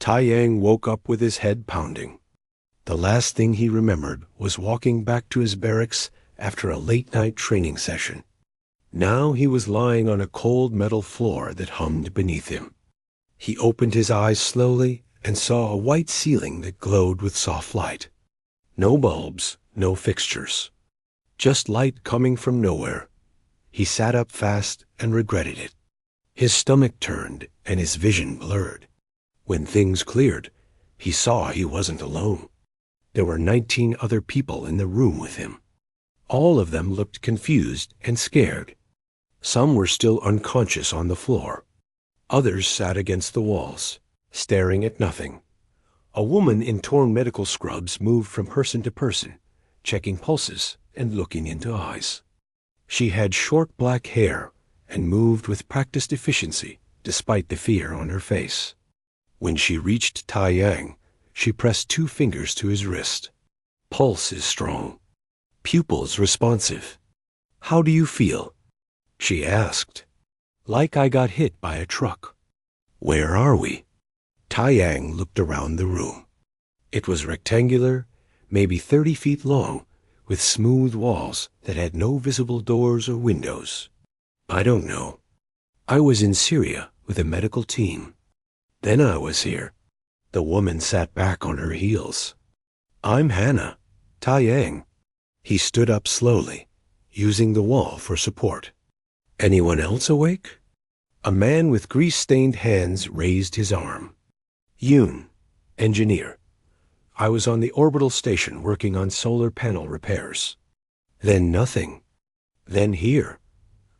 Taiyang woke up with his head pounding. The last thing he remembered was walking back to his barracks after a late-night training session. Now he was lying on a cold metal floor that hummed beneath him. He opened his eyes slowly and saw a white ceiling that glowed with soft light. No bulbs, no fixtures. Just light coming from nowhere. He sat up fast and regretted it. His stomach turned and his vision blurred. When things cleared, he saw he wasn't alone. There were 19 other people in the room with him. All of them looked confused and scared. Some were still unconscious on the floor. Others sat against the walls, staring at nothing. A woman in torn medical scrubs moved from person to person, checking pulses and looking into eyes. She had short black hair and moved with practiced efficiency despite the fear on her face. When she reached Taiyang, she pressed 2 fingers to his wrist. Pulse is strong. Pupils responsive. How do you feel? She asked. Like I got hit by a truck. Where are we? Taiyang looked around the room. It was rectangular, maybe 30 feet long, with smooth walls that had no visible doors or windows. I don't know. I was in Syria with a medical team. Then I was here. The woman sat back on her heels. I'm Hannah, Taiyang. He stood up slowly, using the wall for support. Anyone else awake? A man with grease-stained hands raised his arm. Yoon, engineer. I was on the orbital station working on solar panel repairs. Then nothing. Then here.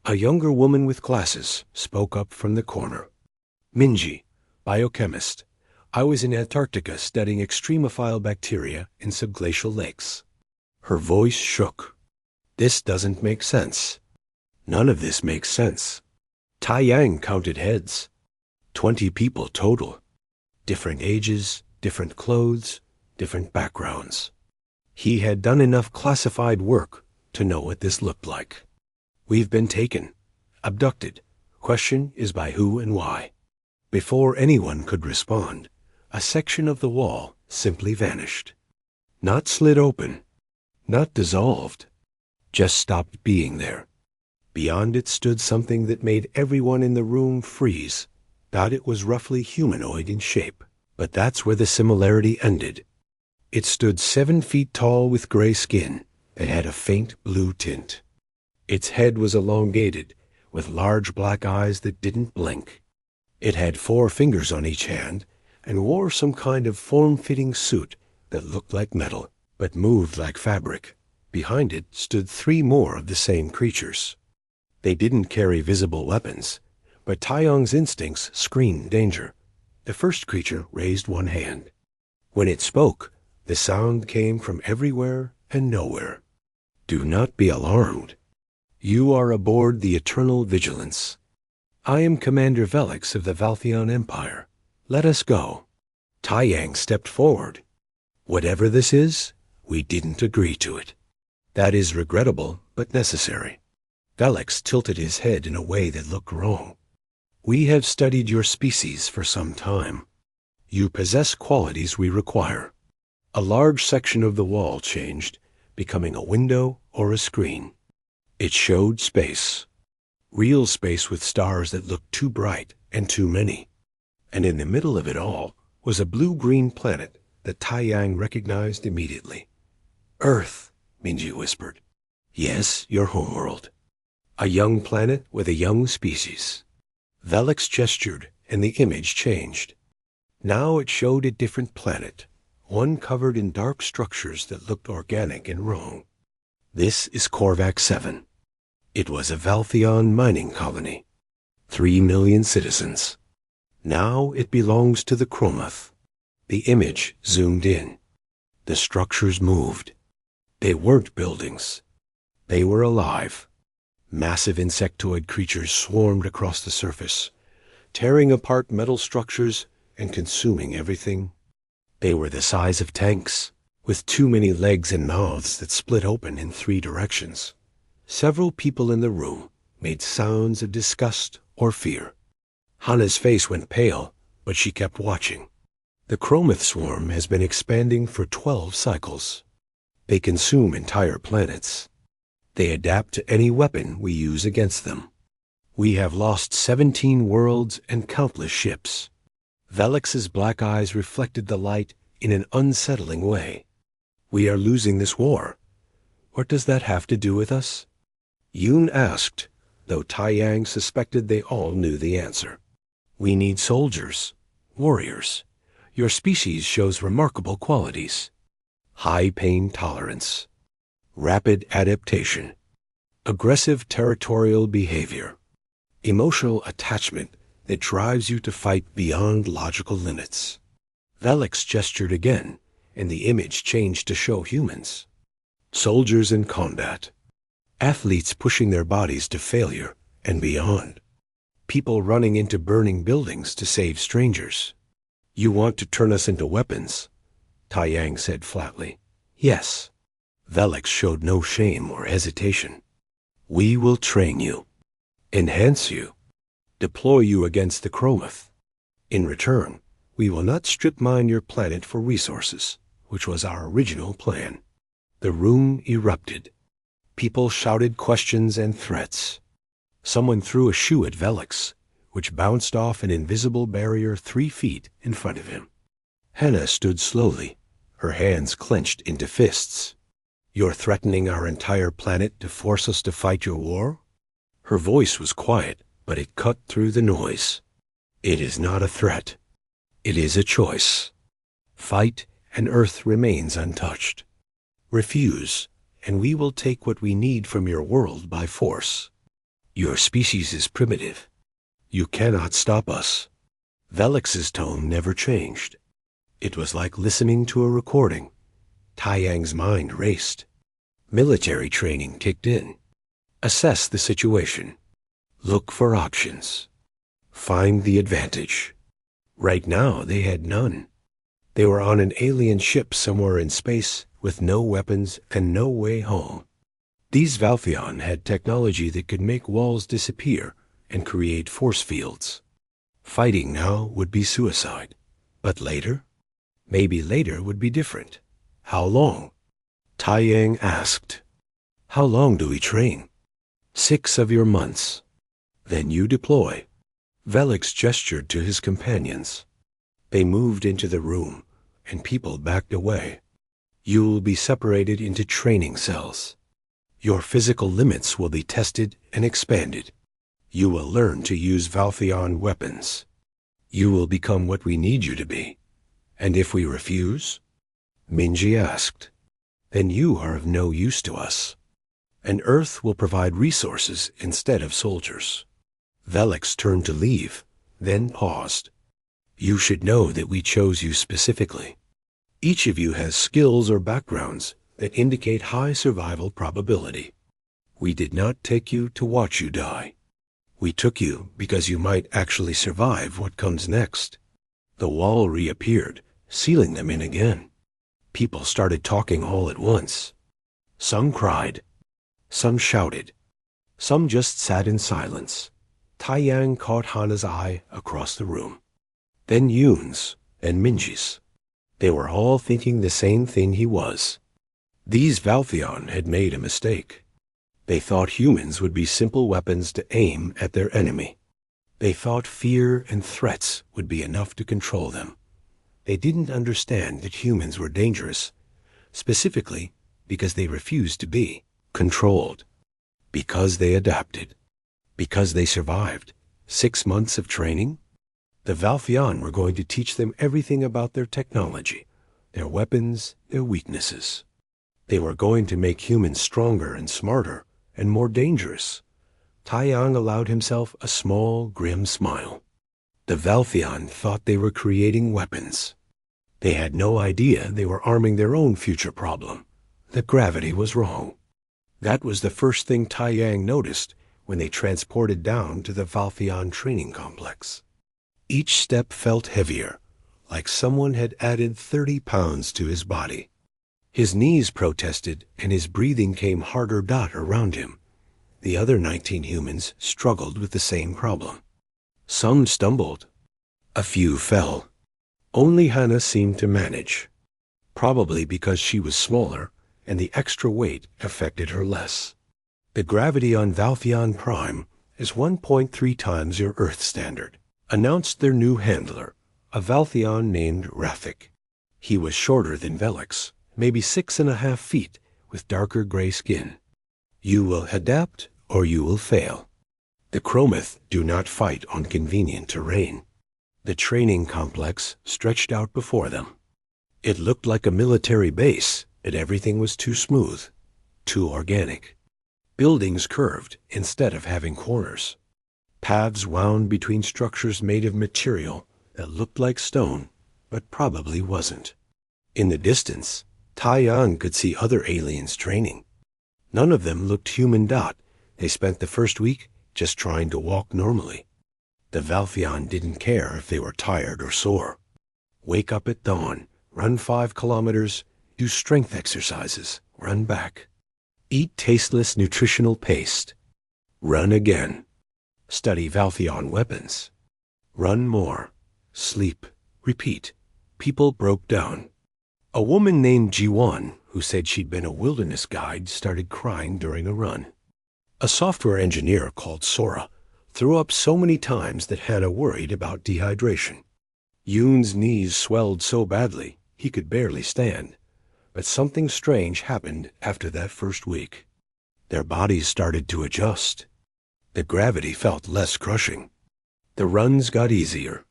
A younger woman with glasses spoke up from the corner. Minji, biochemist. I was in Antarctica studying extremophile bacteria in subglacial lakes. Her voice shook. This doesn't make sense. None of this makes sense. Taiyang counted heads. 20 people total. Different ages, different clothes, different backgrounds. He had done enough classified work to know what this looked like. We've been taken, abducted. Question is by who and why. Before anyone could respond, a section of the wall simply vanished. Not slid open, not dissolved, just stopped being there. Beyond it stood something that made everyone in the room freeze. Thought it was roughly humanoid in shape, but that's where the similarity ended. It stood 7 feet tall with gray skin and had a faint blue tint. Its head was elongated, with large black eyes that didn't blink. It had 4 fingers on each hand and wore some kind of form-fitting suit that looked like metal, but moved like fabric. Behind it stood 3 more of the same creatures. They didn't carry visible weapons, but Taiyang's instincts screamed danger. The first creature raised 1 hand. When it spoke, the sound came from everywhere and nowhere. Do not be alarmed. You are aboard the Eternal Vigilance. I am Commander Velix of the Valtheon Empire. Let us go. Taiyang stepped forward. Whatever this is, we didn't agree to it. That is regrettable, but necessary. Velix tilted his head in a way that looked wrong. We have studied your species for some time. You possess qualities we require. A large section of the wall changed, becoming a window or a screen. It showed space. Real space with stars that looked too bright and too many. And in the middle of it all was a blue-green planet that Taiyang recognized immediately. Earth, Minji whispered. Yes, your homeworld. A young planet with a young species. Velix gestured, and the image changed. Now it showed a different planet, one covered in dark structures that looked organic and wrong. This is Korvac 7. It was a Valtheon mining colony. 3 million citizens. Now it belongs to the Chromoth. The image zoomed in. The structures moved. They weren't buildings. They were alive. Massive insectoid creatures swarmed across the surface, tearing apart metal structures and consuming everything. They were the size of tanks, with too many legs and mouths that split open in 3 directions. Several people in the room made sounds of disgust or fear. Hana's face went pale, but she kept watching. The Chromoth swarm has been expanding for 12 cycles. They consume entire planets. They adapt to any weapon we use against them. We have lost 17 worlds and countless ships. Velix's black eyes reflected the light in an unsettling way. We are losing this war. What does that have to do with us? Yoon asked, though Tai Yang suspected they all knew the answer. We need soldiers, warriors. Your species shows remarkable qualities. High pain tolerance, rapid adaptation, aggressive territorial behavior, emotional attachment that drives you to fight beyond logical limits. Velix gestured again, and the image changed to show humans. Soldiers in combat. Athletes pushing their bodies to failure and beyond. People running into burning buildings to save strangers. You want to turn us into weapons? Tai Yang said flatly. Yes. Velix showed no shame or hesitation. We will train you, enhance you, deploy you against the Chromoth. In return, we will not strip mine your planet for resources, which was our original plan. The room erupted. People shouted questions and threats. Someone threw a shoe at Velix, which bounced off an invisible barrier 3 feet in front of him. Hannah stood slowly, her hands clenched into fists. You're threatening our entire planet to force us to fight your war? Her voice was quiet, but it cut through the noise. It is not a threat. It is a choice. Fight, and Earth remains untouched. Refuse, and we will take what we need from your world by force. Your species is primitive. You cannot stop us. Velix's tone never changed. It was like listening to a recording. Tai Yang's mind raced. Military training kicked in. Assess the situation. Look for options. Find the advantage. Right now, they had none. They were on an alien ship somewhere in space with no weapons and no way home. These Valtheon had technology that could make walls disappear and create force fields. Fighting now would be suicide. But later? Maybe later would be different. How long? Tai Yang asked. How long do we train? 6 of your months. Then you deploy. Velix gestured to his companions. They moved into the room, and people backed away. You will be separated into training cells. Your physical limits will be tested and expanded. You will learn to use Valtheon weapons. You will become what we need you to be. And if we refuse? Minji asked. Then you are of no use to us. And Earth will provide resources instead of soldiers. Velix turned to leave, then paused. You should know that we chose you specifically. Each of you has skills or backgrounds that indicate high survival probability. We did not take you to watch you die. We took you because you might actually survive what comes next. The wall reappeared, sealing them in again. People started talking all at once. Some cried. Some shouted. Some just sat in silence. Tai Yang caught Hana's eye across the room. Then Yoon's and Minji's. They were all thinking the same thing he was. These Valtheon had made a mistake. They thought humans would be simple weapons to aim at their enemy. They thought fear and threats would be enough to control them. They didn't understand that humans were dangerous, specifically because they refused to be controlled, because they adapted, because they survived 6 months of training. The Valtheon were going to teach them everything about their technology, their weapons, their weaknesses. They were going to make humans stronger and smarter and more dangerous. Tai Yang allowed himself a small, grim smile. The Valtheon thought they were creating weapons. They had no idea they were arming their own future problem, that gravity was wrong. That was the first thing Tai Yang noticed when they transported down to the Valtheon training complex. Each step felt heavier, like someone had added 30 pounds to his body. His knees protested, and his breathing came harder around him. The other 19 humans struggled with the same problem. Some stumbled. A few fell. Only Hannah seemed to manage, probably because she was smaller and the extra weight affected her less. The gravity on Valtheon Prime is 1.3 times your Earth standard, announced their new handler, a Valtheon named Rathik. He was shorter than Velix, maybe 6.5 feet, with darker gray skin. You will adapt or you will fail. The Chromath do not fight on convenient terrain. The training complex stretched out before them. It looked like a military base, and everything was too smooth, too organic. Buildings curved instead of having corners. Paths wound between structures made of material that looked like stone, but probably wasn't. In the distance, Taiyang could see other aliens training. None of them looked human. They spent the first week just trying to walk normally. The Valtheon didn't care if they were tired or sore. Wake up at dawn, run 5 kilometers, do strength exercises, run back. Eat tasteless nutritional paste. Run again. Study Valtheon weapons. Run more. Sleep. Repeat. People broke down. A woman named Jiwan, who said she'd been a wilderness guide, started crying during a run. A software engineer called Sora threw up so many times that Hannah worried about dehydration. Yoon's knees swelled so badly he could barely stand. But something strange happened after that first week. Their bodies started to adjust. The gravity felt less crushing. The runs got easier.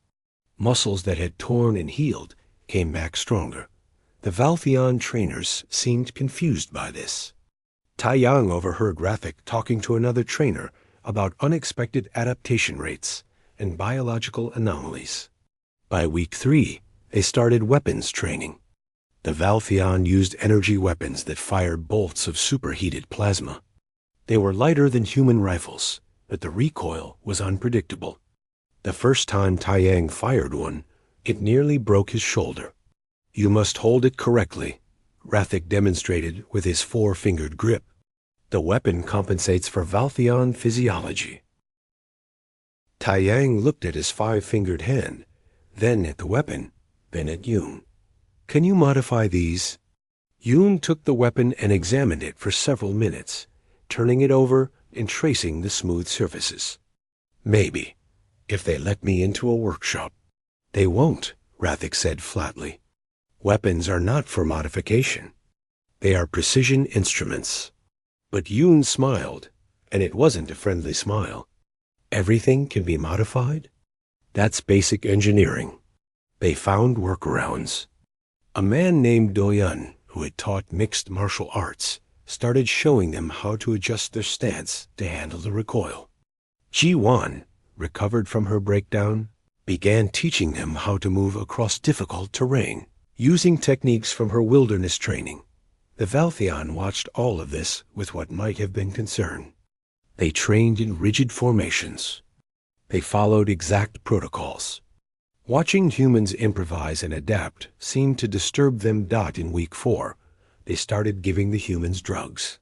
Muscles that had torn and healed came back stronger. The Valtheon trainers seemed confused by this. Taiyang overheard Rathik talking to another trainer about unexpected adaptation rates and biological anomalies. By week 3, they started weapons training. The Valtheon used energy weapons that fired bolts of superheated plasma. They were lighter than human rifles, but the recoil was unpredictable. The first time Taiyang fired one, it nearly broke his shoulder. You must hold it correctly, Rathik demonstrated with his 4-fingered grip. The weapon compensates for Valtheon physiology. Taiyang looked at his 5-fingered hand, then at the weapon, then at Yoon. Can you modify these? Yoon took the weapon and examined it for several minutes, turning it over and tracing the smooth surfaces. Maybe, if they let me into a workshop. They won't, Rathik said flatly. Weapons are not for modification. They are precision instruments. But Yoon smiled, and it wasn't a friendly smile. Everything can be modified? That's basic engineering. They found workarounds. A man named Doyun, who had taught mixed martial arts, started showing them how to adjust their stance to handle the recoil. Ji-Wan, recovered from her breakdown, began teaching them how to move across difficult terrain, using techniques from her wilderness training. The Valtheon watched all of this with what might have been concern. They trained in rigid formations. They followed exact protocols. Watching humans improvise and adapt seemed to disturb them. In week 4, they started giving the humans drugs.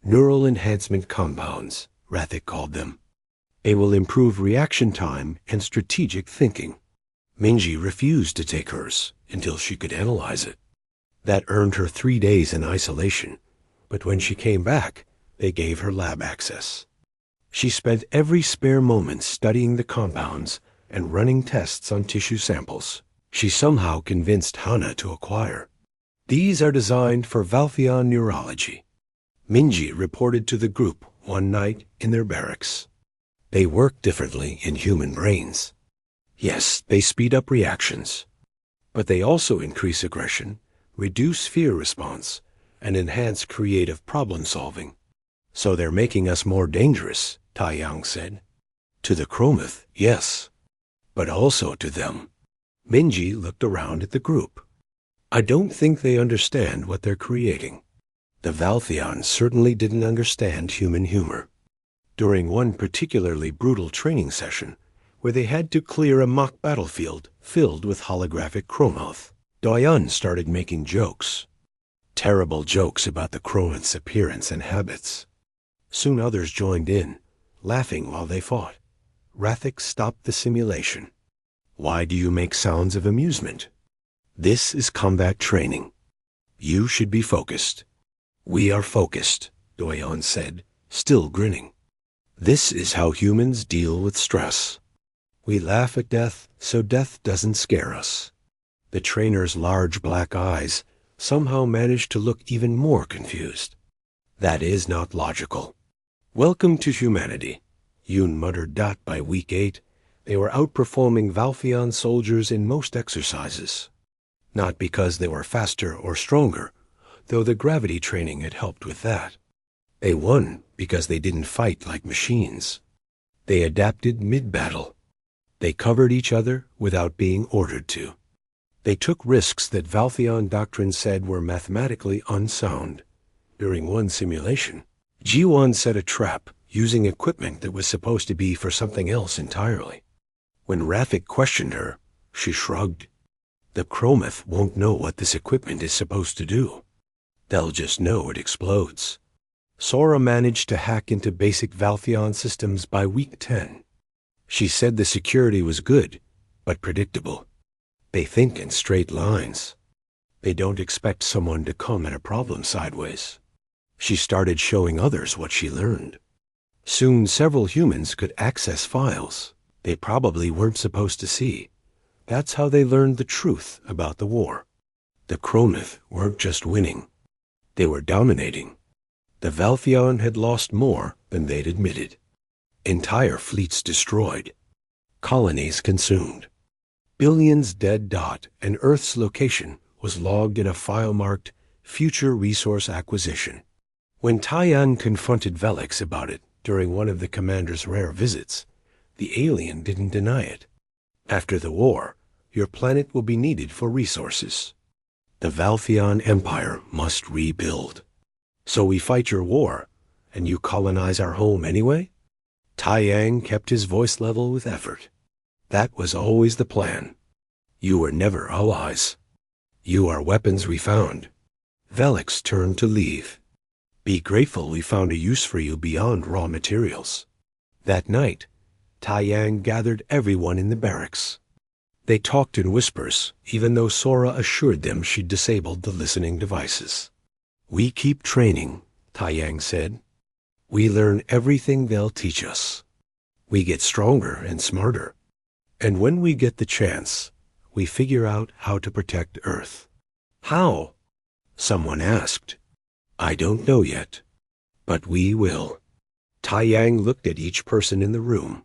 Neural enhancement compounds, Rathik called them. They will improve reaction time and strategic thinking. Minji refused to take hers until she could analyze it. That earned her 3 days in isolation, but when she came back, they gave her lab access. She spent every spare moment studying the compounds and running tests on tissue samples. She somehow convinced Hannah to acquire. These are designed for Valtheon neurology. Minji reported to the group one night in their barracks. They work differently in human brains. Yes, they speed up reactions, but they also increase aggression, reduce fear response, and enhance creative problem solving. So they're making us more dangerous, Taiyang said. To the Chromath, yes, but also to them. Minji looked around at the group. I don't think they understand what they're creating. The Valtheon certainly didn't understand human humor. During one particularly brutal training session, where they had to clear a mock battlefield filled with holographic Chromath, Doyun started making jokes. Terrible jokes about the Chromath's appearance and habits. Soon others joined in, laughing while they fought. Rathik stopped the simulation. Why do you make sounds of amusement? This is combat training. You should be focused. We are focused, Doyon said, still grinning. This is how humans deal with stress. We laugh at death so death doesn't scare us. The trainer's large black eyes somehow managed to look even more confused. That is not logical. Welcome to humanity, Yoon muttered that by week 8, they were outperforming Valfion soldiers in most exercises. Not because they were faster or stronger, though the gravity training had helped with that. They won because they didn't fight like machines. They adapted mid-battle. They covered each other without being ordered to. They took risks that Valfion doctrine said were mathematically unsound. During one simulation, Ji-won set a trap using equipment that was supposed to be for something else entirely. When Rafik questioned her, she shrugged. The Chrometh won't know what this equipment is supposed to do. They'll just know it explodes. Sora managed to hack into basic Valfion systems by week 10. She said the security was good, but predictable. They think in straight lines. They don't expect someone to come at a problem sideways. She started showing others what she learned. Soon several humans could access files they probably weren't supposed to see. That's how they learned the truth about the war. The Chrometh weren't just winning. They were dominating. The Valfion had lost more than they'd admitted. Entire fleets destroyed. Colonies consumed. Billions dead. And Earth's location was logged in a file marked Future Resource Acquisition. When Taiyang confronted Velix about it during one of the commander's rare visits, the alien didn't deny it. After the war, your planet will be needed for resources. The Valfion Empire must rebuild. So we fight your war, and you colonize our home anyway? Taiyang kept his voice level with effort. That was always the plan. You were never allies. You are weapons we found. Velix turned to leave. Be grateful we found a use for you beyond raw materials. That night, Taiyang gathered everyone in the barracks. They talked in whispers, even though Sora assured them she'd disabled the listening devices. We keep training, Taiyang said. We learn everything they'll teach us. We get stronger and smarter. And when we get the chance, we figure out how to protect Earth. How? Someone asked. I don't know yet, but we will. Taiyang looked at each person in the room.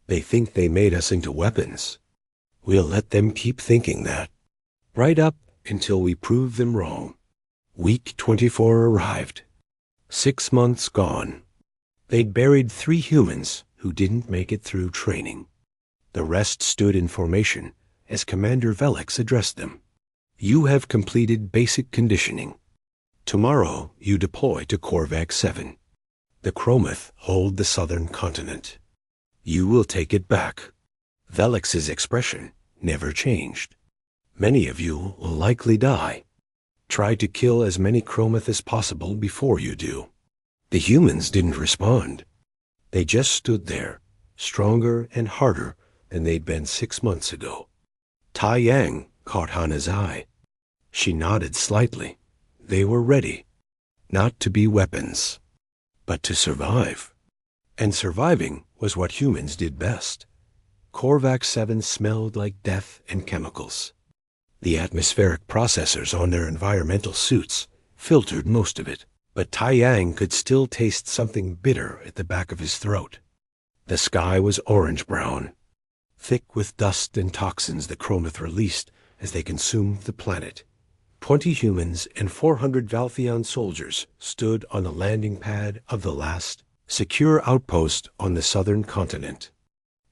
They think they made us into weapons. We'll let them keep thinking that. Right up until we prove them wrong. Week 24 arrived. 6 months gone. They'd buried 3 humans who didn't make it through training. The rest stood in formation as Commander Velix addressed them. You have completed basic conditioning. Tomorrow you deploy to Korvax 7. The Chrometh hold the southern continent. You will take it back. Velix's expression never changed. Many of you will likely die. Try to kill as many Chrometh as possible before you do. The humans didn't respond. They just stood there, stronger and harder than they'd been 6 months ago. Taiyang caught Hana's eye. She nodded slightly. They were ready, not to be weapons, but to survive. And surviving was what humans did best. Korvax 7 smelled like death and chemicals. The atmospheric processors on their environmental suits filtered most of it, but Taiyang could still taste something bitter at the back of his throat. The sky was orange-brown, thick with dust and toxins the Chrometh released as they consumed the planet. 20 humans and 400 Valfion soldiers stood on the landing pad of the last secure outpost on the southern continent.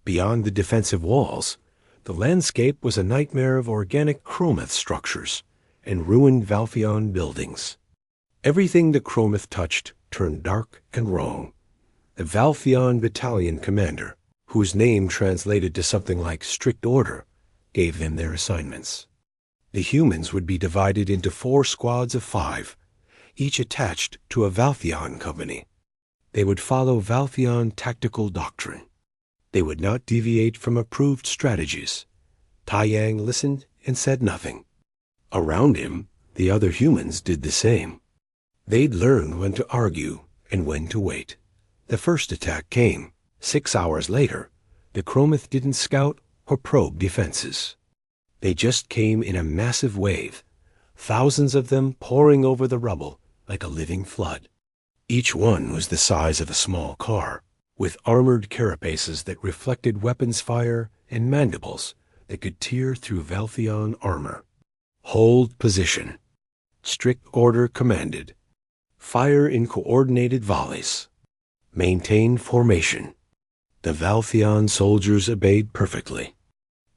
Beyond the defensive walls, the landscape was a nightmare of organic Chrometh structures and ruined Valfion buildings. Everything the Chrometh touched turned dark and wrong. The Valfion battalion commander, whose name translated to something like strict order, gave them their assignments. The humans would be divided into 4 squads of 5, each attached to a Valfion company. They would follow Valfion tactical doctrine. They would not deviate from approved strategies, Taiyang listened and said nothing. Around him, the other humans did the same. They'd learned when to argue and when to wait. The first attack came. 6 hours later, the Chromoth didn't scout or probe defenses. They just came in a massive wave, thousands of them pouring over the rubble like a living flood. Each one was the size of a small car, with armored carapaces that reflected weapons fire and mandibles that could tear through Valtheon armor. Hold position. Strict order commanded. Fire in coordinated volleys. Maintain formation. The Valtheon soldiers obeyed perfectly.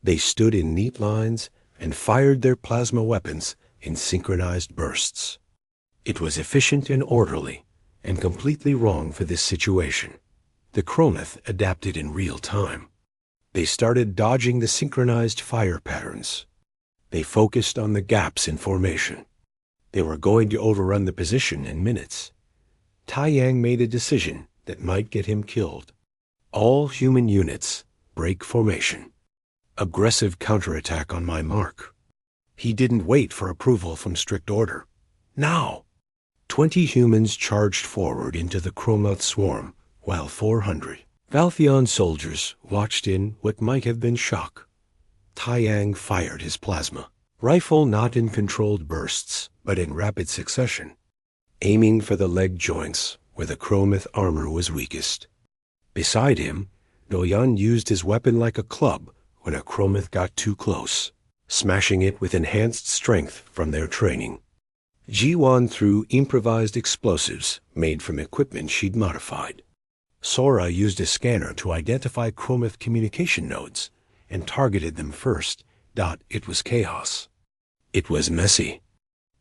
They stood in neat lines and fired their plasma weapons in synchronized bursts. It was efficient and orderly, and completely wrong for this situation. The Chromoth adapted in real time. They started dodging the synchronized fire patterns. They focused on the gaps in formation. They were going to overrun the position in minutes. Taiyang made a decision that might get him killed. All human units, break formation. Aggressive counterattack on my mark. He didn't wait for approval from strict order. Now! 20 humans charged forward into the Chromoth swarm, while 400 Valtheon soldiers watched in what might have been shock. Taiyang fired his plasma rifle, not in controlled bursts, but in rapid succession, aiming for the leg joints where the Chromoth armor was weakest. Beside him, Doyan used his weapon like a club when a Chromoth got too close, smashing it with enhanced strength from their training. Jiwan threw improvised explosives made from equipment she'd modified. Sora used a scanner to identify Chromoth communication nodes and targeted them first. It was chaos. It was messy.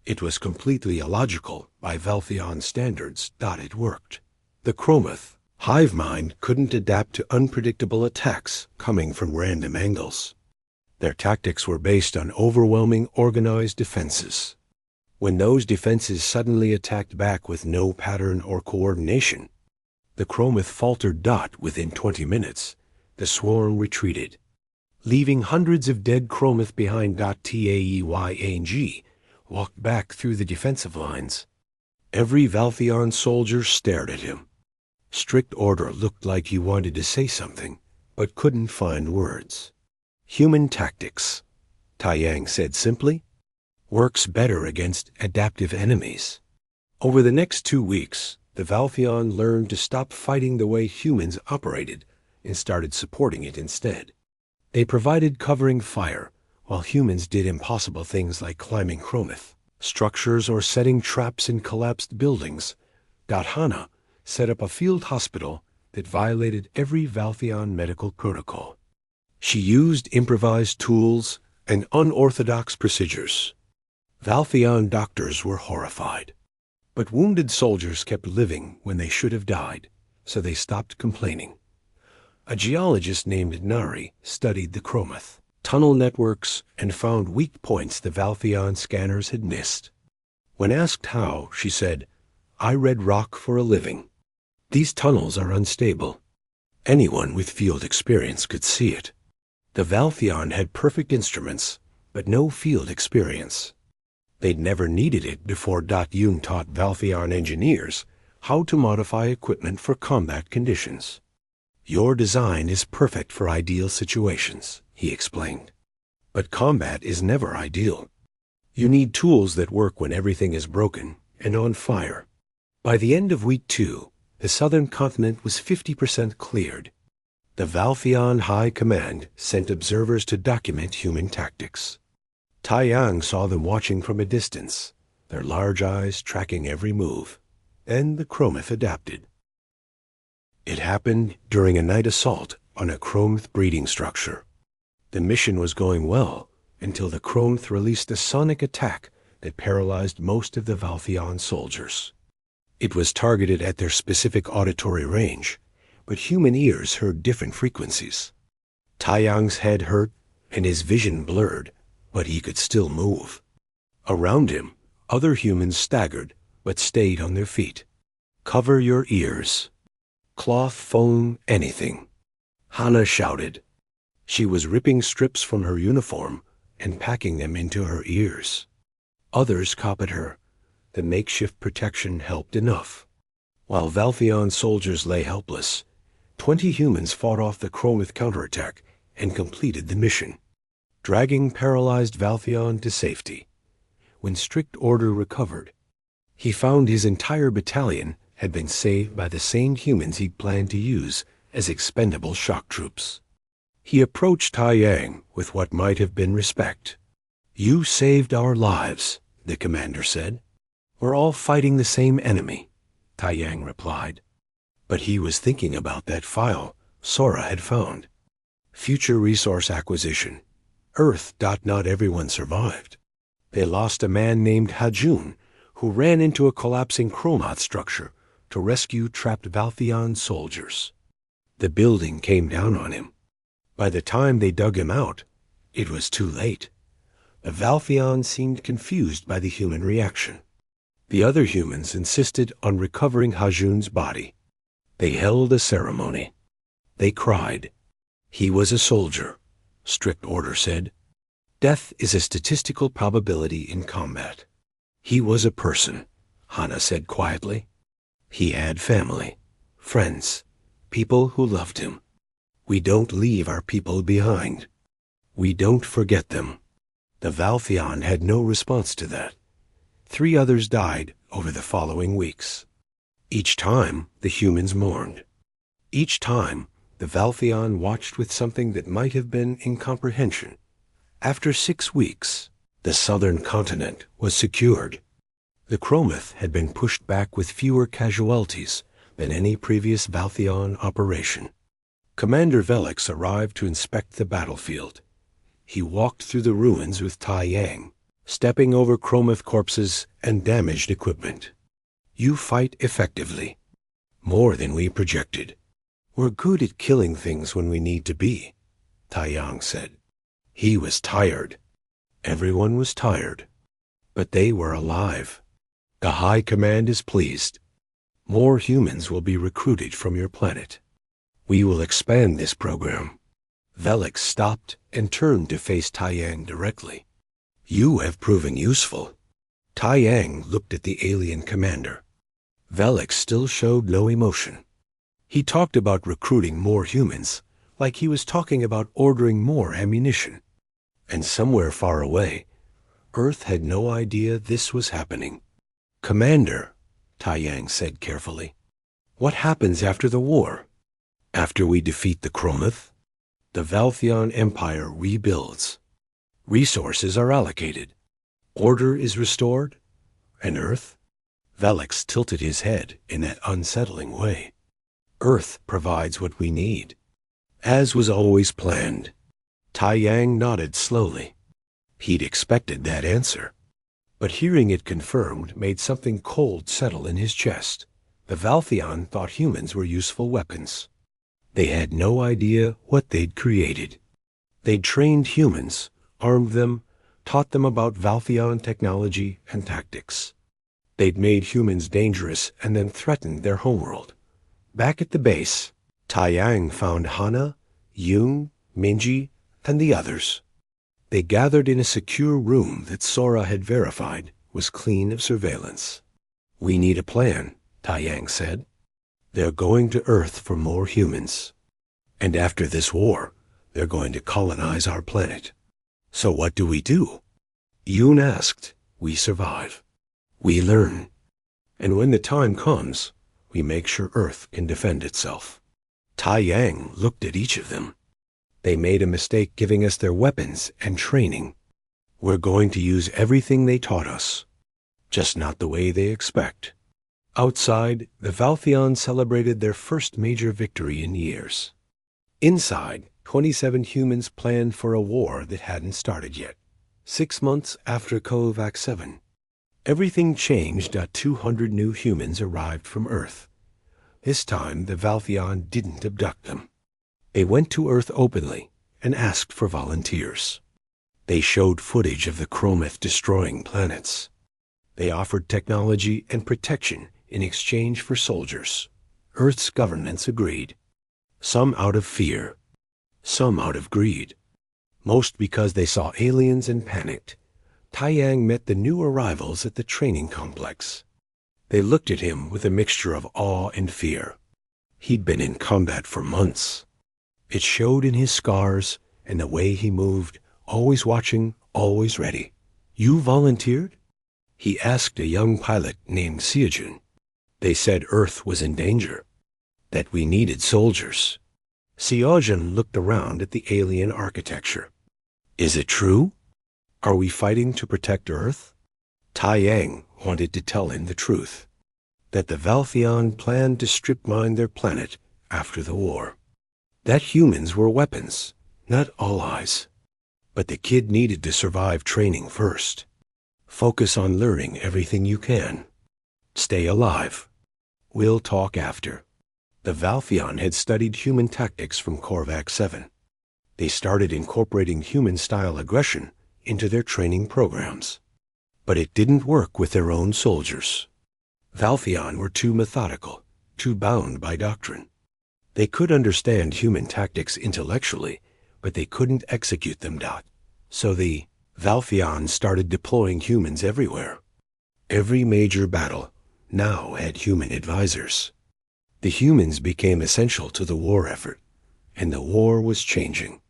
It was completely illogical by Valtheon standards. It worked. The Chromoth hive mind couldn't adapt to unpredictable attacks coming from random angles. Their tactics were based on overwhelming organized defenses. When those defenses suddenly attacked back with no pattern or coordination, the Chromoth faltered. Within 20 minutes, the swarm retreated, leaving hundreds of dead Chromoth behind. Taeyang walked back through the defensive lines. Every Valtheon soldier stared at him. Strict order looked like he wanted to say something, but couldn't find words. Human tactics, Taiyang said simply, works better against adaptive enemies. Over the next 2 weeks, the Valtheon learned to stop fighting the way humans operated and started supporting it instead. They provided covering fire, while humans did impossible things like climbing Chromoth structures or setting traps in collapsed buildings. Hana set up a field hospital that violated every Valtheon medical protocol. She used improvised tools and unorthodox procedures. Valtheon doctors were horrified. But wounded soldiers kept living when they should have died, so they stopped complaining. A geologist named Nari studied the Chromoth tunnel networks and found weak points the Valtheon scanners had missed. When asked how, she said, "I read rock for a living. These tunnels are unstable. Anyone with field experience could see it." The Valtheon had perfect instruments, but no field experience. They'd never needed it before. Yoon taught Valtheon engineers how to modify equipment for combat conditions. "Your design is perfect for ideal situations," he explained. "But combat is never ideal. You need tools that work when everything is broken and on fire." By the end of week 2, the southern continent was 50% cleared. The Valtheon High Command sent observers to document human tactics. Taiyang saw them watching from a distance, their large eyes tracking every move, and the Chromoth adapted. It happened during a night assault on a Chromoth breeding structure. The mission was going well until the Chromoth released a sonic attack that paralyzed most of the Valtheon soldiers. It was targeted at their specific auditory range, but human ears heard different frequencies. Taiyang's head hurt and his vision blurred, but he could still move. Around him, other humans staggered but stayed on their feet. "Cover your ears. Cloth, foam, anything," Hana shouted. She was ripping strips from her uniform and packing them into her ears. Others copied her. The makeshift protection helped enough. While Valtheon soldiers lay helpless, 20 humans fought off the Chromath counterattack and completed the mission, dragging paralyzed Valtheon to safety. When Strict Order recovered, he found his entire battalion had been saved by the same humans he'd planned to use as expendable shock troops. He approached Tai Yang with what might have been respect. "You saved our lives," the commander said. "We're all fighting the same enemy," Tai Yang replied. But he was thinking about that file Sora had found. Future resource acquisition. Earth. Not everyone survived. They lost a man named Hajun, who ran into a collapsing Chromath structure to rescue trapped Valtheon soldiers. The building came down on him. By the time they dug him out, it was too late. The Valtheon seemed confused by the human reaction. The other humans insisted on recovering Hajun's body. They held a ceremony. They cried. "He was a soldier," Strict Order said. "Death is a statistical probability in combat." "He was a person," Hana said quietly. "He had family, friends, people who loved him. We don't leave our people behind. We don't forget them." The Valtheon had no response to that. 3 others died over the following weeks. Each time, the humans mourned. Each time, the Valtheon watched with something that might have been incomprehension. After 6 weeks, the southern continent was secured. The Chromath had been pushed back with fewer casualties than any previous Valtheon operation. Commander Velix arrived to inspect the battlefield. He walked through the ruins with Tai Yang, stepping over Chromath corpses and damaged equipment. "You fight effectively. More than we projected. We're good at killing things when we need to be," Tai Yang said. He was tired. Everyone was tired. But they were alive. "The High Command is pleased. More humans will be recruited from your planet. We will expand this program." Velix stopped and turned to face Tai Yang directly. "You have proven useful." Tai Yang looked at the alien commander. Velix still showed no emotion. He talked about recruiting more humans, like he was talking about ordering more ammunition. And somewhere far away, Earth had no idea this was happening. "Commander," Tai Yang said carefully, "what happens after the war? After we defeat the Chromath, the Valtheon Empire rebuilds. Resources are allocated. Order is restored. And Earth?" Velix tilted his head in that unsettling way. "Earth provides what we need. As was always planned." Tai Yang nodded slowly. He'd expected that answer. But hearing it confirmed made something cold settle in his chest. The Valtheon thought humans were useful weapons. They had no idea what they'd created. They'd trained humans, armed them, taught them about Valtheon technology and tactics. They'd made humans dangerous and then threatened their homeworld. Back at the base, Tai Yang found Hana, Yoon, Minji, and the others. They gathered in a secure room that Sora had verified was clean of surveillance. "We need a plan," Tai Yang said. "They're going to Earth for more humans. And after this war, they're going to colonize our planet. So what do we do?" Yoon asked. "We survive. We learn. And when the time comes, we make sure Earth can defend itself." Tai Yang looked at each of them. "They made a mistake giving us their weapons and training. We're going to use everything they taught us, just not the way they expect." Outside, the Valtheon celebrated their first major victory in years. Inside, 27 humans planned for a war that hadn't started yet. 6 months after Kovac 7, everything changed. 200 new humans arrived from Earth. This time, the Valtheon didn't abduct them. They went to Earth openly and asked for volunteers. They showed footage of the Chromath destroying planets. They offered technology and protection in exchange for soldiers. Earth's governance agreed. Some out of fear, some out of greed, most because they saw aliens and panicked. Taiyang met the new arrivals at the training complex. They looked at him with a mixture of awe and fear. He'd been in combat for months. It showed in his scars and the way he moved, always watching, always ready. "You volunteered?" he asked a young pilot named Seojun. "They said Earth was in danger, that we needed soldiers." Seojun looked around at the alien architecture. "Is it true? Are we fighting to protect Earth?" Taiyang wanted to tell him the truth, that the Valtheon planned to strip mine their planet after the war, that humans were weapons, not allies. But the kid needed to survive training first. Focus on learning everything you can. Stay alive. We'll talk after. The Valtheon had studied human tactics from Korvax 7. They started incorporating human-style aggression into their training programs. But it didn't work with their own soldiers. Valtheon were too methodical, too bound by doctrine. They could understand human tactics intellectually, but they couldn't execute them. So the Valtheon started deploying humans everywhere. Every major battle now had human advisors. The humans became essential to the war effort, and the war was changing.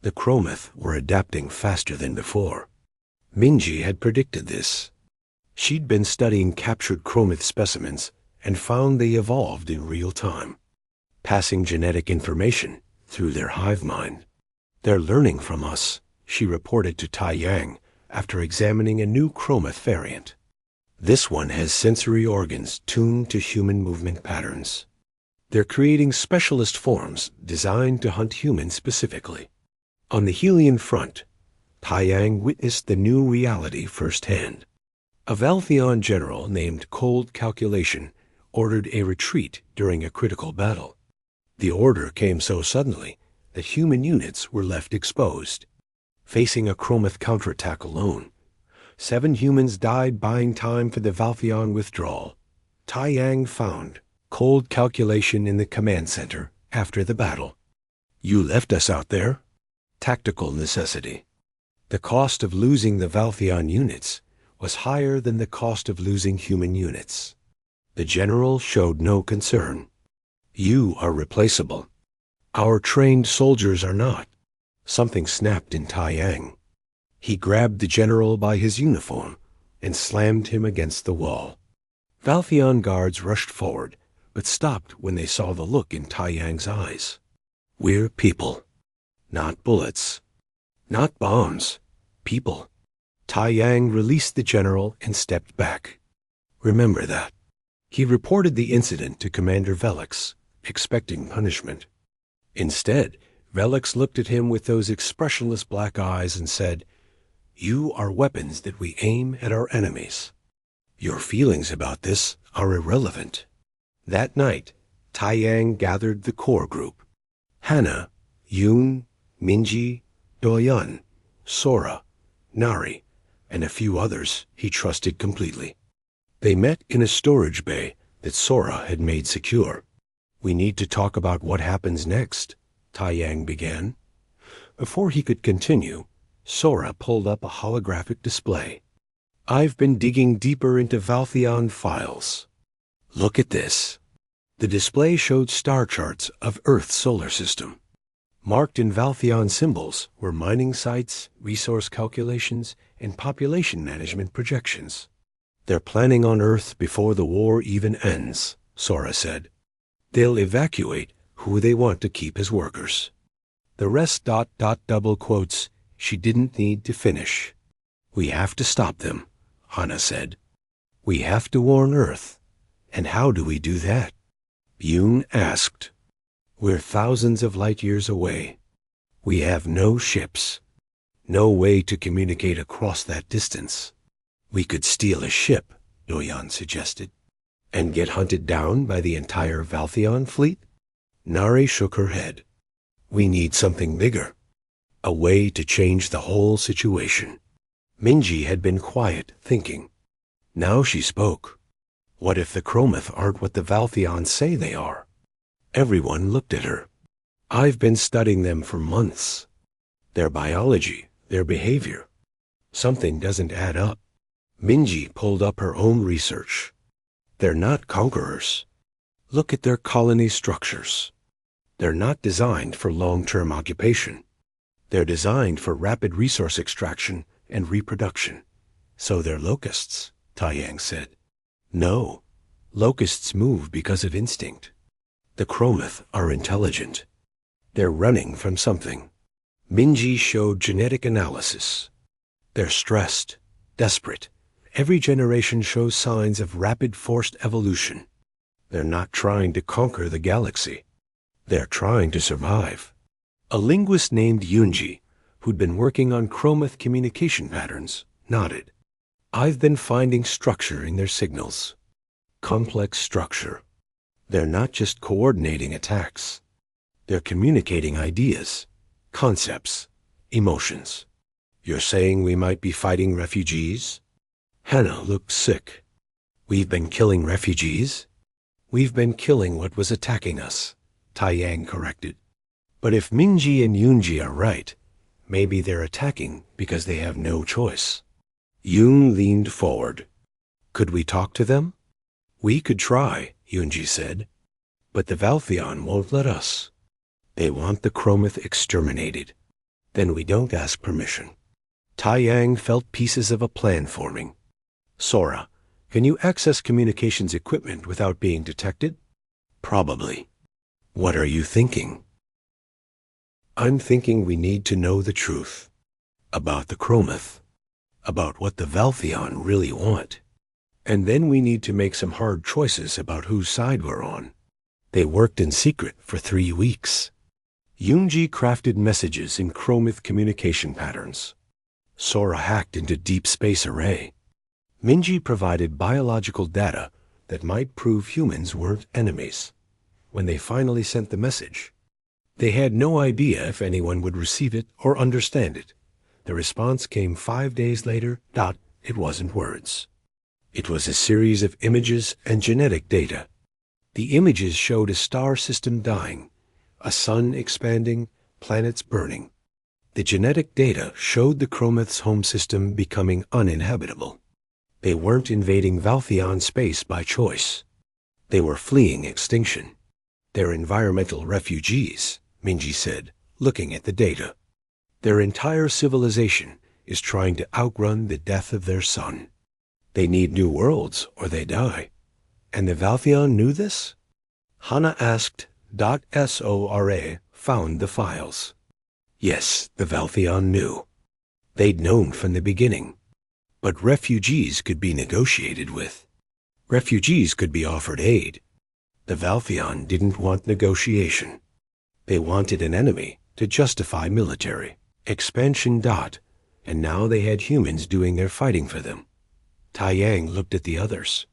The Chromath were adapting faster than before. Minji had predicted this. She'd been studying captured Chromath specimens and found they evolved in real time, passing genetic information through their hive mind. "They're learning from us," she reported to Taiyang after examining a new Chromath variant. "This one has sensory organs tuned to human movement patterns. They're creating specialist forms designed to hunt humans specifically." On the Helian front, Taiyang witnessed the new reality firsthand. A Valtheon general named Cold Calculation ordered a retreat during a critical battle. The order came so suddenly that human units were left exposed. Facing a Chromath counterattack alone, 7 humans died buying time for the Valtheon withdrawal. Taiyang found Cold Calculation in the command center after the battle. "You left us out there?" "Tactical necessity. The cost of losing the Valtheon units was higher than the cost of losing human units." The general showed no concern. "You are replaceable. Our trained soldiers are not." Something snapped in Taiyang. He grabbed the general by his uniform and slammed him against the wall. Valtheon guards rushed forward, but stopped when they saw the look in Taiyang's eyes. "We're people. Not bullets. Not bombs. People." Taiyang released the general and stepped back. "Remember that." He reported the incident to Commander Velix, expecting punishment. Instead, Velix looked at him with those expressionless black eyes and said, "You are weapons that we aim at our enemies. Your feelings about this are irrelevant." That night, Taiyang gathered the core group. Hana, Yoon, Minji, Doyun, Sora, Nari, and a few others he trusted completely. They met in a storage bay that Sora had made secure. "We need to talk about what happens next," Taiyang began. Before he could continue, Sora pulled up a holographic display. "I've been digging deeper into Valtheon files. Look at this." The display showed star charts of Earth's solar system. Marked in Valtheon symbols were mining sites, resource calculations, and population management projections. "They're planning on Earth before the war even ends," Sora said. "They'll evacuate who they want to keep as workers." The rest ... double quotes she didn't need to finish. "We have to stop them," Hana said. "We have to warn Earth. And how do we do that?" Yoon asked. "We're thousands of light years away. We have no ships. No way to communicate across that distance." "We could steal a ship," Doyan suggested. "And get hunted down by the entire Valtheon fleet?" Nari shook her head. "We need something bigger. A way to change the whole situation." Minji had been quiet, thinking. Now she spoke. "What if the Chromath aren't what the Valtheons say they are?" Everyone looked at her. I've been studying them for months. Their biology, their behavior. Something doesn't add up. Minji pulled up her own research. They're not conquerors. Look at their colony structures. They're not designed for long-term occupation. They're designed for rapid resource extraction and reproduction. So they're locusts, Taiyang said. No, locusts move because of instinct. The Chromoth are intelligent. They're running from something. Minji showed genetic analysis. They're stressed, desperate. Every generation shows signs of rapid forced evolution. They're not trying to conquer the galaxy. They're trying to survive. A linguist named Yunji, who'd been working on Chromoth communication patterns, nodded. I've been finding structure in their signals. Complex structure. They're not just coordinating attacks. They're communicating ideas, concepts, emotions. You're saying we might be fighting refugees? Hannah looked sick. We've been killing refugees? We've been killing what was attacking us, Taiyang corrected. But if Minji and Yunji are right, maybe they're attacking because they have no choice. Yun leaned forward. Could we talk to them? We could try, Yunji said. But the Valtheon won't let us. They want the Chromoth exterminated. Then we don't ask permission. Taiyang felt pieces of a plan forming. Sora, can you access communications equipment without being detected? Probably. What are you thinking? I'm thinking we need to know the truth. About the Chromoth. About what the Valtheon really want. And then we need to make some hard choices about whose side we're on. They worked in secret for 3 weeks. Yunji crafted messages in Chromoth communication patterns. Sora hacked into Deep Space Array. Minji provided biological data that might prove humans weren't enemies. When they finally sent the message, they had no idea if anyone would receive it or understand it. The response came 5 days later. It wasn't words. It was a series of images and genetic data. The images showed a star system dying, a sun expanding, planets burning. The genetic data showed the Chromoth's home system becoming uninhabitable. They weren't invading Valtheon space by choice. They were fleeing extinction. They're environmental refugees, Minji said, looking at the data. Their entire civilization is trying to outrun the death of their sun. They need new worlds or they die. And the Valtheon knew this? Hana asked. Sora found the files. Yes, the Valtheon knew. They'd known from the beginning. But refugees could be negotiated with. Refugees could be offered aid. The Valtheon didn't want negotiation. They wanted an enemy to justify military expansion. And now they had humans doing their fighting for them. Taiyang looked at the others.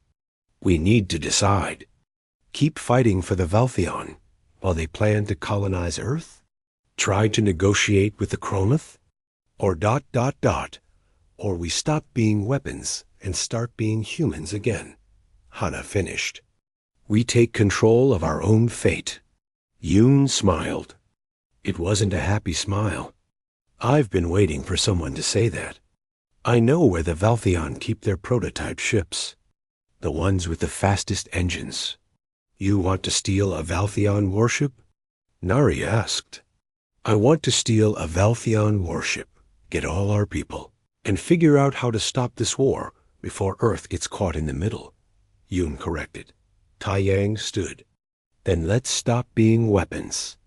We need to decide. Keep fighting for the Valtheon while they plan to colonize Earth? Try to negotiate with the Chromoth? Or ... Or we stop being weapons and start being humans again. Hana finished. We take control of our own fate. Yoon smiled. It wasn't a happy smile. I've been waiting for someone to say that. I know where the Valtheon keep their prototype ships. The ones with the fastest engines. You want to steal a Valtheon warship? Nari asked. I want to steal a Valtheon warship, get all our people, and figure out how to stop this war before Earth gets caught in the middle. Yoon corrected. Taiyang stood. Then let's stop being weapons.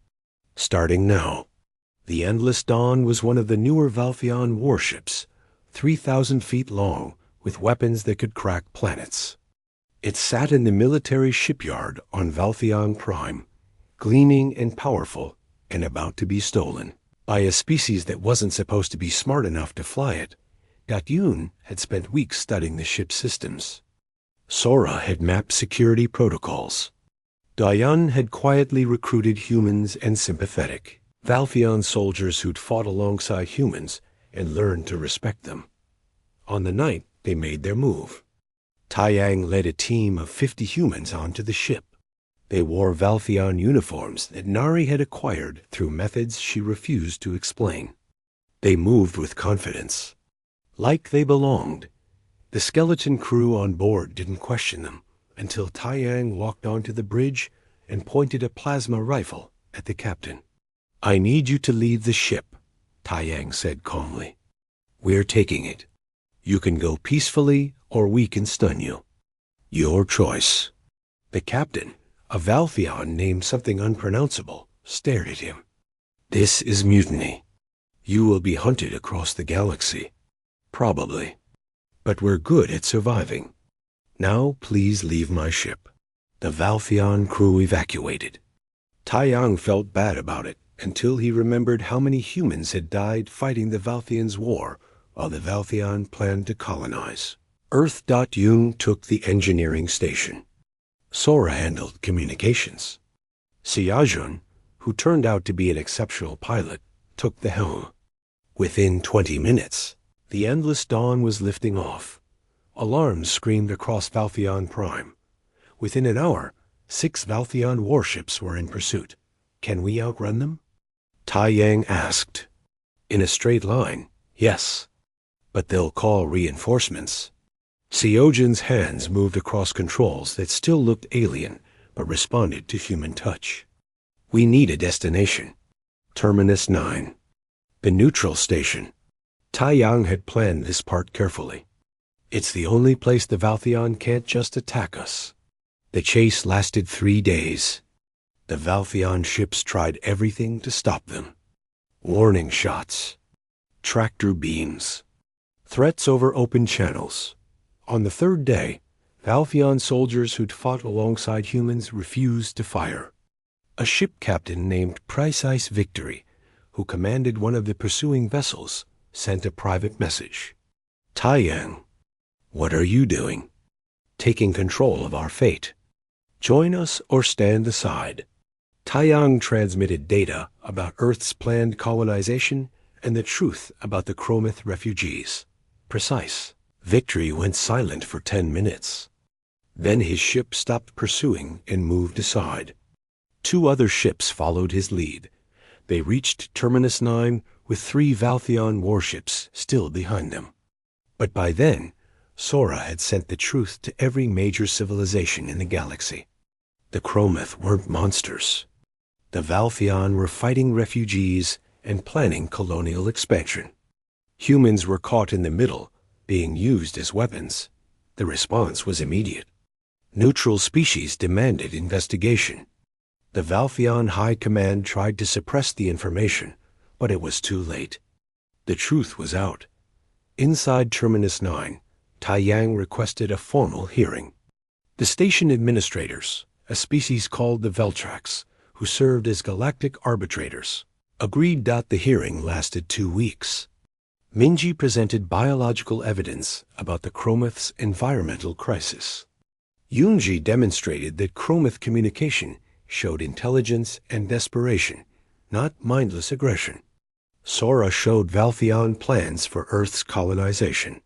Starting now. The Endless Dawn was one of the newer Valtheon warships, 3,000 feet long, with weapons that could crack planets. It sat in the military shipyard on Valtheon Prime, gleaming and powerful, and about to be stolen by a species that wasn't supposed to be smart enough to fly it. Yoon had spent weeks studying the ship's systems. Sora had mapped security protocols. Dayan had quietly recruited humans and sympathetic Valtheon soldiers who'd fought alongside humans and learned to respect them. On the night they made their move, Taiyang led a team of 50 humans onto the ship. They wore Valtheon uniforms that Nari had acquired through methods she refused to explain. They moved with confidence, like they belonged. The skeleton crew on board didn't question them until Taiyang walked onto the bridge and pointed a plasma rifle at the captain. "I need you to lead the ship," Taiyang said calmly. "We're taking it. You can go peacefully or we can stun you. Your choice." The captain, a Valtheon named something unpronounceable, stared at him. "This is mutiny. You will be hunted across the galaxy. Probably. But we're good at surviving. Now please leave my ship." The Valtheon crew evacuated. Taiyang felt bad about it until he remembered how many humans had died fighting the Valtheon's war while the Valtheon planned to colonize. Earth.Yung took the engineering station. Sora handled communications. Siajun, who turned out to be an exceptional pilot, took the helm. Within 20 minutes, the endless dawn was lifting off. Alarms screamed across Valtheon Prime. Within an hour, 6 Valtheon warships were in pursuit. "Can we outrun them?" Taiyang asked. "In a straight line, yes. But they'll call reinforcements." Siojin's hands moved across controls that still looked alien, but responded to human touch. "We need a destination. Terminus 9. The neutral station." Taiyang had planned this part carefully. "It's the only place the Valtheon can't just attack us." The chase lasted 3 days. The Valtheon ships tried everything to stop them. Warning shots, tractor beams, threats over open channels. On the 3rd day, Valtheon soldiers who'd fought alongside humans refused to fire. A ship captain named Precise Victory, who commanded one of the pursuing vessels, sent a private message. "Taiyang, what are you doing?" "Taking control of our fate. Join us or stand aside." Taiyang transmitted data about Earth's planned colonization and the truth about the Chromath refugees. Precise. Victory went silent for 10 minutes. Then his ship stopped pursuing and moved aside. 2 other ships followed his lead. They reached Terminus 9 with 3 Valtheon warships still behind them. But by then, Sora had sent the truth to every major civilization in the galaxy. The Chromath weren't monsters. The Valtheon were fighting refugees and planning colonial expansion. Humans were caught in the middle, being used as weapons. The response was immediate. Neutral species demanded investigation. The Valtheon High Command tried to suppress the information, but it was too late. The truth was out. Inside Terminus 9, Taiyang requested a formal hearing. The station administrators, a species called the Veltrax, who served as galactic arbitrators, agreed. The hearing lasted 2 weeks. Minji presented biological evidence about the Chromath's environmental crisis. Yunji demonstrated that Chromath communication showed intelligence and desperation, not mindless aggression. Sora showed Valtheon plans for Earth's colonization.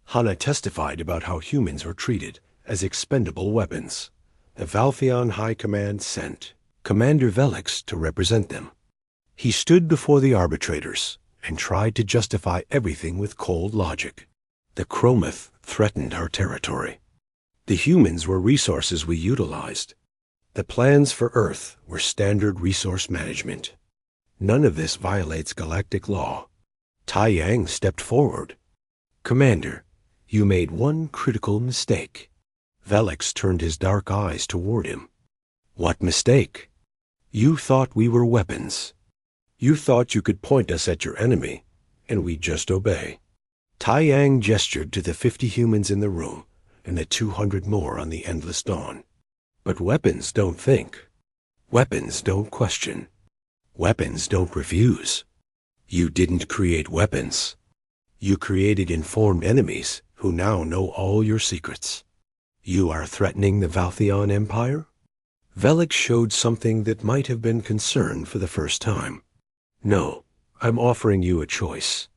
Hana testified about how humans were treated as expendable weapons. The Valtheon High Command sent Commander Velix to represent them. He stood before the arbitrators and tried to justify everything with cold logic. The Chromath threatened our territory. The humans were resources we utilized. The plans for Earth were standard resource management. None of this violates galactic law. Taiyang stepped forward. "Commander, you made one critical mistake." Velix turned his dark eyes toward him. "What mistake?" "You thought we were weapons. You thought you could point us at your enemy, and we'd just obey." Taiyang gestured to the 50 humans in the room and the 200 more on the endless dawn. "But weapons don't think. Weapons don't question. Weapons don't refuse. You didn't create weapons. You created informed enemies who now know all your secrets. You are threatening the Valtheon Empire?" Velix showed something that might have been concern for the first time. "No, I'm offering you a choice.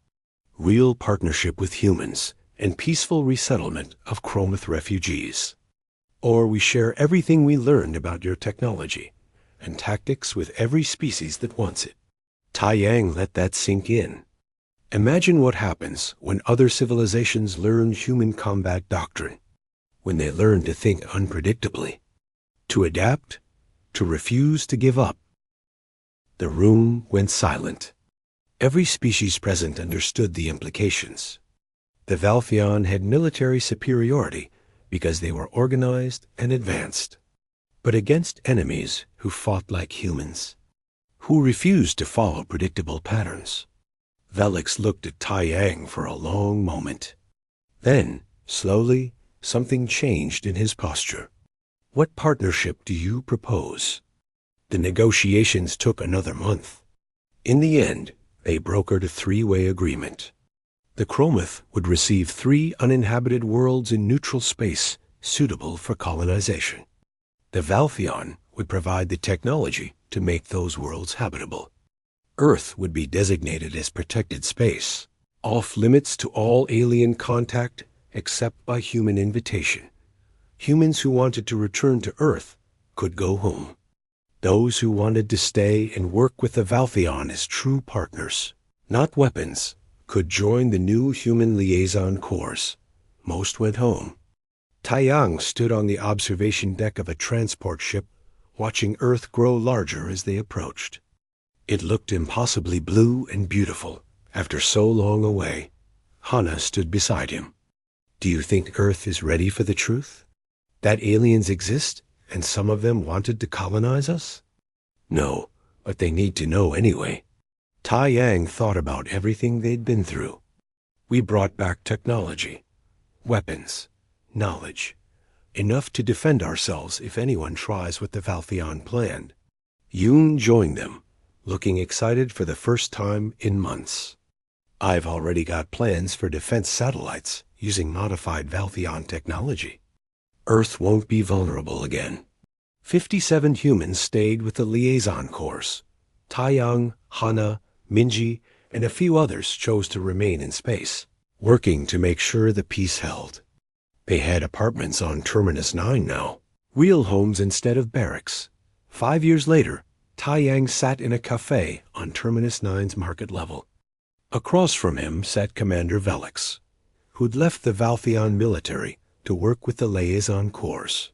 Real partnership with humans and peaceful resettlement of Chromath refugees." Or we share everything we learned about your technology and tactics with every species that wants it. Tai Yang let that sink in. Imagine what happens when other civilizations learn human combat doctrine, when they learn to think unpredictably, to adapt, to refuse to give up. The room went silent. Every species present understood the implications. The Valfion had military superiority because they were organized and advanced, but against enemies who fought like humans, who refused to follow predictable patterns. Velix looked at Tai Yang for a long moment. Then, slowly, something changed in his posture. What partnership do you propose? The negotiations took another month. In the end, they brokered a three-way agreement. The Chromoth would receive 3 uninhabited worlds in neutral space suitable for colonization. The Valfion would provide the technology to make those worlds habitable. Earth would be designated as protected space, off limits to all alien contact except by human invitation. Humans who wanted to return to Earth could go home. Those who wanted to stay and work with the Valfion as true partners, not weapons, could join the new human liaison corps. Most went home. Tai Yang stood on the observation deck of a transport ship, watching Earth grow larger as they approached. It looked impossibly blue and beautiful after so long away. Hana stood beside him. Do you think Earth is ready for the truth? That aliens exist and some of them wanted to colonize us? No, but they need to know anyway. Tai Yang thought about everything they'd been through. We brought back technology, weapons, knowledge, enough to defend ourselves if anyone tries what the Valfion planned. Yoon joined them, looking excited for the first time in months. I've already got plans for defense satellites using modified Valfion technology. Earth won't be vulnerable again. 57 humans stayed with the liaison corps. Taiyang, Hana, Minji, and a few others chose to remain in space, working to make sure the peace held. They had apartments on Terminus 9 now, real homes instead of barracks. 5 years later, Taiyang sat in a cafe on Terminus 9's market level. Across from him sat Commander Velix, who'd left the Valfion military to work with the liaison corps.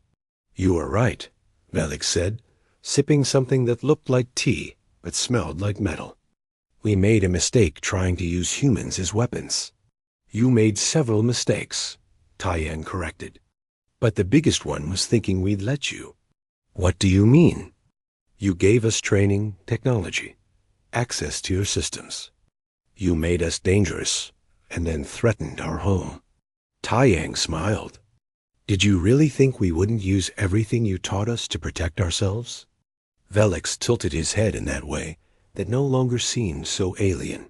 You are right, Velix said, sipping something that looked like tea but smelled like metal. We made a mistake trying to use humans as weapons. You made several mistakes, Taiyang corrected. But the biggest one was thinking we'd let you. What do you mean? You gave us training, technology, access to your systems. You made us dangerous, and then threatened our home. Taiyang smiled. Did you really think we wouldn't use everything you taught us to protect ourselves? Velix tilted his head in that way that no longer seemed so alien.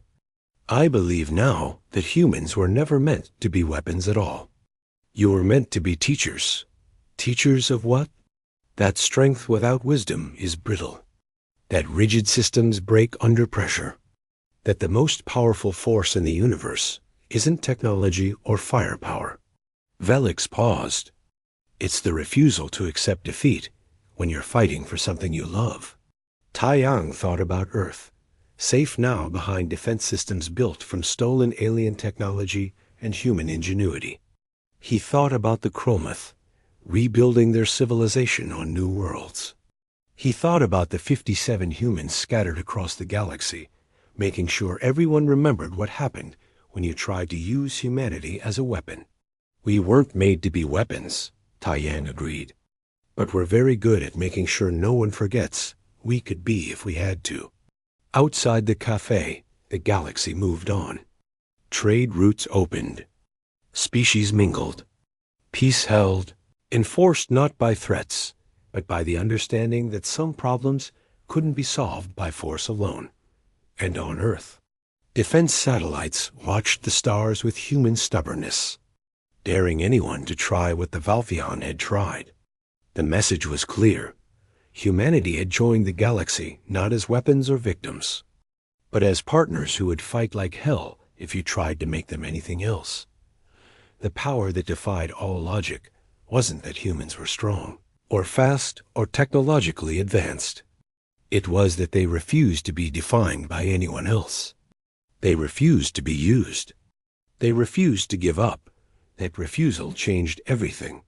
I believe now that humans were never meant to be weapons at all. You were meant to be teachers. Teachers of what? That strength without wisdom is brittle. That rigid systems break under pressure. That the most powerful force in the universe isn't technology or firepower. Velix paused. It's the refusal to accept defeat when you're fighting for something you love. Taiyang thought about Earth, safe now behind defense systems built from stolen alien technology and human ingenuity. He thought about the Chromoth, rebuilding their civilization on new worlds. He thought about the 57 humans scattered across the galaxy, making sure everyone remembered what happened when you tried to use humanity as a weapon. We weren't made to be weapons, Taiyang agreed, but we're very good at making sure no one forgets we could be if we had to. Outside the cafe, the galaxy moved on. Trade routes opened. Species mingled. Peace held, enforced not by threats, but by the understanding that some problems couldn't be solved by force alone. And on Earth, defense satellites watched the stars with human stubbornness, daring anyone to try what the Valfion had tried. The message was clear. Humanity had joined the galaxy not as weapons or victims, but as partners who would fight like hell if you tried to make them anything else. The power that defied all logic wasn't that humans were strong, or fast, or technologically advanced. It was that they refused to be defined by anyone else. They refused to be used. They refused to give up. That refusal changed everything.